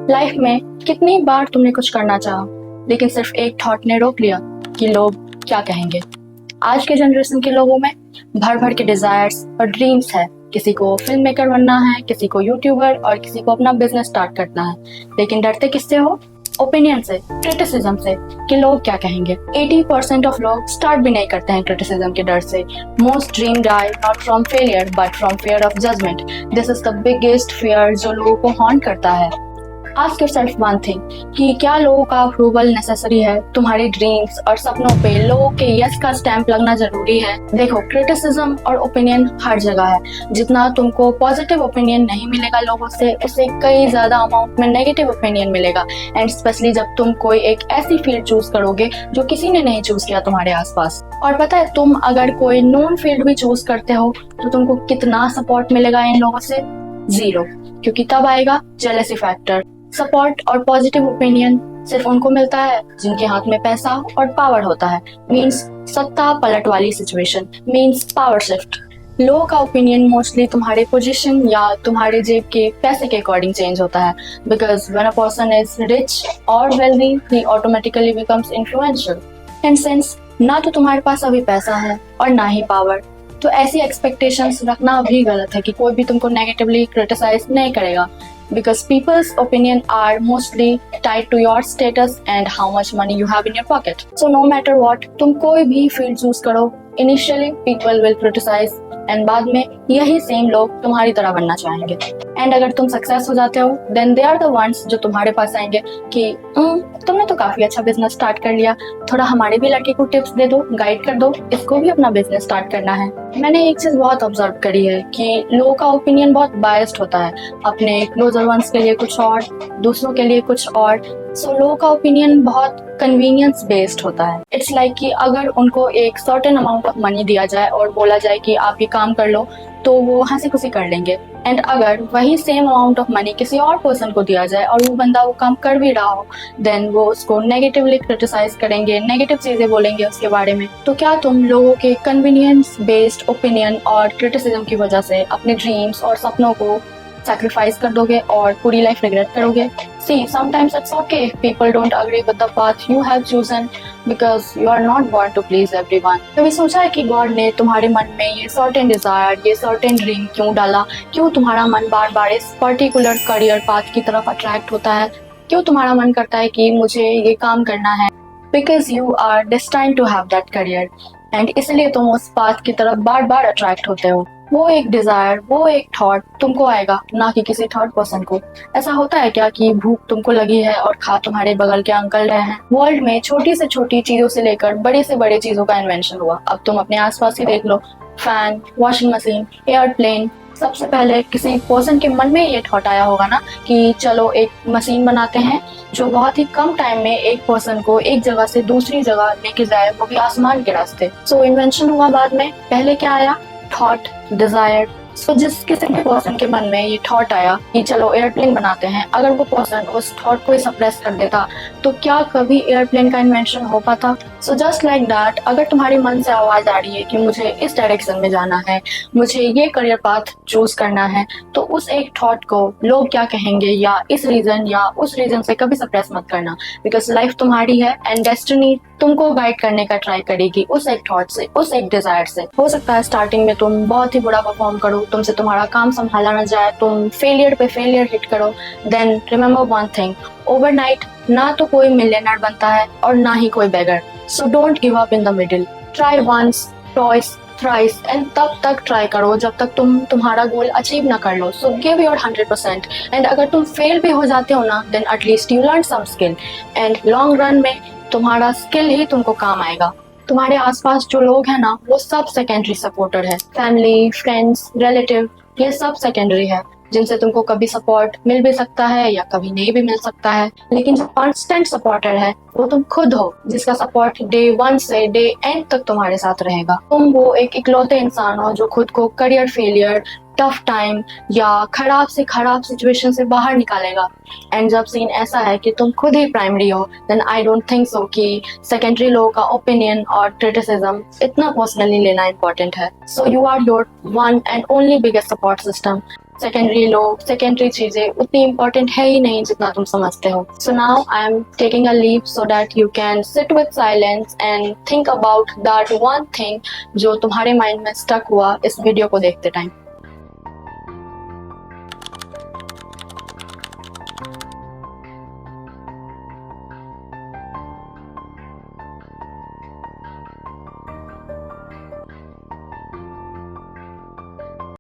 Life में कितनी बार तुमने कुछ करना चाहा, लेकिन सिर्फ एक थॉट ने रोक लिया कि लोग क्या कहेंगे। आज के जनरेशन के लोगों में भर भर के डिजायर्स और ड्रीम्स है। किसी को फिल्म मेकर बनना है, किसी को यूट्यूबर और किसी को अपना बिजनेस स्टार्ट करना है। लेकिन डरते किससे हो? ओपिनियन से, क्रिटिसिज्म से, कि लोग क्या कहेंगे। 80% ऑफ लोग स्टार्ट भी नहीं करते हैं क्रिटिसिज्म के डर से। Most dream die not from failure but from fear of judgement. This is the biggest fear जो लोगों को हॉन्ट करता है। आस्क योरसेल्फ वन थिंग कि क्या लोगों का अप्रूवल नेसेसरी है? तुम्हारे ड्रीम्स और सपनों पे लोगों के यस का स्टैंप लगना जरूरी है? देखो, क्रिटिसिज्म और ओपिनियन हर जगह है। जितना तुमको पॉजिटिव ओपिनियन नहीं मिलेगा लोगों से, उससे कई ज्यादा अमाउंट में नेगेटिव ओपिनियन मिलेगा। एंड स्पेशली जब तुम कोई एक ऐसी फील्ड चूज करोगे जो किसी ने नहीं चूज किया तुम्हारे आसपास। और पता है, तुम अगर कोई नोन फील्ड भी चूज करते हो तो तुमको कितना सपोर्ट मिलेगा इन लोगों से? जीरो। क्योंकि तब आएगा जेलसी फैक्टर। सपोर्ट और पॉजिटिव ओपिनियन सिर्फ उनको मिलता है जिनके हाथ में पैसा और पावर होता है। मींस सत्ता पलट वाली सिचुएशन, मींस पावर शिफ्ट। लोगों का ओपिनियन मोस्टली तुम्हारे पोजीशन या तुम्हारे जेब के पैसे के अकॉर्डिंग चेंज होता है। Because when a person is rich और wealthy, he automatically becomes influential. And since ना तो तुम्हारे पास अभी पैसा है और ना ही पावर, तो ऐसी एक्सपेक्टेशंस रखना भी गलत है कि कोई भी तुमको नेगेटिवली क्रिटिसाइज नहीं करेगा। Because people's opinion are mostly tied to your status and how much money you have in your pocket. So no matter what, तुम कोई भी फील्ड चूज करो, initially people will criticize and बाद में यही same लोग तुम्हारी तरह बनना चाहेंगे। एंड अगर तुम सक्सेस हो जाते हो, then they are the ones जो तुम्हारे पास आएंगे कि तुमने तो काफी अच्छा बिजनेस स्टार्ट कर लिया, थोड़ा हमारे भी लड़के को टिप्स दे दो, गाइड कर दो, इसको भी अपना बिजनेस स्टार्ट करना है। मैंने एक चीज बहुत ऑब्जर्व करी है कि लोगों का ओपिनियन बहुत बायस्ड होता है। अपने क्लोजर वंस के लिए कुछ और, दूसरों के लिए कुछ और। सो लोगों का ओपिनियन बहुत कन्वीनियंस बेस्ड होता है। इट्स लाइक कि अगर उनको एक सर्टेन अमाउंट ऑफ मनी दिया जाए और बोला जाए कि आप ये काम कर लो, तो वो हंसी खुशी कर लेंगे। एंड अगर वही सेम अमाउंट ऑफ मनी किसी और पर्सन को दिया जाए और वो बंदा वो काम कर भी रहा हो, देन वो उसको नेगेटिवली क्रिटिसाइज करेंगे, नेगेटिव चीजें बोलेंगे उसके बारे में। तो क्या तुम लोगों के कन्वीनियंस बेस्ड ओपिनियन और क्रिटिसिज्म की वजह से अपने ड्रीम्स और सपनों को सैक्रिफाइस कर दोगे और पूरी लाइफ रिग्रेट करोगे? See, sometimes it's okay if people don't agree with the path you have chosen because you are not born to please everyone. कभी सोचा है कि गॉड ने तुम्हारे मन में ये सर्टेन डिजायर, ये सर्टेन ड्रीम क्यों डाला? क्यों तुम्हारा मन बार बार इस पर्टिकुलर करियर पाथ की तरफ अट्रैक्ट होता है? क्यों तुम्हारा मन करता है कि मुझे ये काम करना है? Because you are destined to have that career. And इसलिए तुम उस पाथ की तरफ बार बार अट्रैक्ट होते हो। वो एक डिजायर, वो एक थॉट तुमको आएगा, ना कि किसी थर्ड पर्सन को। ऐसा होता है क्या कि भूख तुमको लगी है और खा तुम्हारे बगल के अंकल रहे हैं? वर्ल्ड में छोटी से छोटी चीजों से लेकर बड़ी से बड़ी चीजों का इन्वेंशन हुआ। अब तुम अपने आसपास ही देख लो, फैन, वॉशिंग मशीन, एयरप्लेन। सबसे पहले किसी पर्सन के मन में ये थॉट आया होगा ना कि चलो एक मशीन बनाते हैं जो बहुत ही कम टाइम में एक पर्सन को एक जगह से दूसरी जगह लेके जाए, वो भी आसमान के रास्ते। सो इन्वेंशन हुआ बाद में, पहले क्या आया? Thought, Dzire. सो जिस किसी भी पर्सन के मन में ये थॉट आया कि चलो एयरप्लेन बनाते हैं, अगर वो पर्सन उस थॉट को सप्रेस कर देता तो क्या कभी एयरप्लेन का इन्वेंशन हो पाता? सो जस्ट लाइक दैट, अगर तुम्हारे मन से आवाज आ रही है कि मुझे इस डायरेक्शन में जाना है, मुझे ये करियर पाथ चूज करना है, तो उस एक थॉट को लोग क्या कहेंगे या इस रीजन या उस रीजन से कभी सप्रेस मत करना। बिकॉज लाइफ तुम्हारी है एंड डेस्टिनी तुमको गाइड करने का ट्राई करेगी उस एक थॉट से, उस एक डिजायर से। हो सकता है स्टार्टिंग में तुम बहुत ही बुरा परफॉर्म करो, तुमसे तुम्हारा काम संभाला ना जाए, तुम फेलियर पे फेलियर हिट करो। Then remember one thing, overnight ना तो कोई मिलियनर बनता है और ना ही कोई beggar. So don't give up in the middle. Try once, twice, thrice and तब तक ट्राई करो जब तक तुम तुम्हारा गोल अचीव ना कर लो। So give your 100%। एंड अगर तुम फेल भी हो जाते हो ना, then at least you learn some skill and long run में तुम्हारा स्किल ही तुमको काम आएगा। तुम्हारे आसपास जो लोग हैं ना, वो सब सेकेंडरी सपोर्टर है। फैमिली, फ्रेंड्स, रिलेटिव, ये सब सेकेंडरी है, जिनसे तुमको कभी सपोर्ट मिल भी सकता है या कभी नहीं भी मिल सकता है। लेकिन जो कांस्टेंट सपोर्टर है वो तुम खुद हो, जिसका सपोर्ट डे 1 से डे एंड तक तुम्हारे साथ रहेगा। तुम वो एक इकलौते इंसान हो जो खुद को करियर फेलियर, टफ टाइम या खराब से खराब सिचुएशन से बाहर निकालेगा। एंड जब सीन ऐसा है कि तुम खुद ही प्राइमरी हो, then I don't think so कि सेकेंडरी लोगों का ओपिनियन और क्रिटिसिज्म इतना पर्सनली लेना इम्पोर्टेंट है। So you are your one and only biggest support system. Secondary लोग, सेकेंडरी चीजें उतनी इंपॉर्टेंट है ही नहीं जितना तुम समझते हो। So now I am taking a leave so that you can sit with silence and think about that one thing जो तुम्हारे माइंड में स्टक हुआ इस वीडियो को देखते टाइम।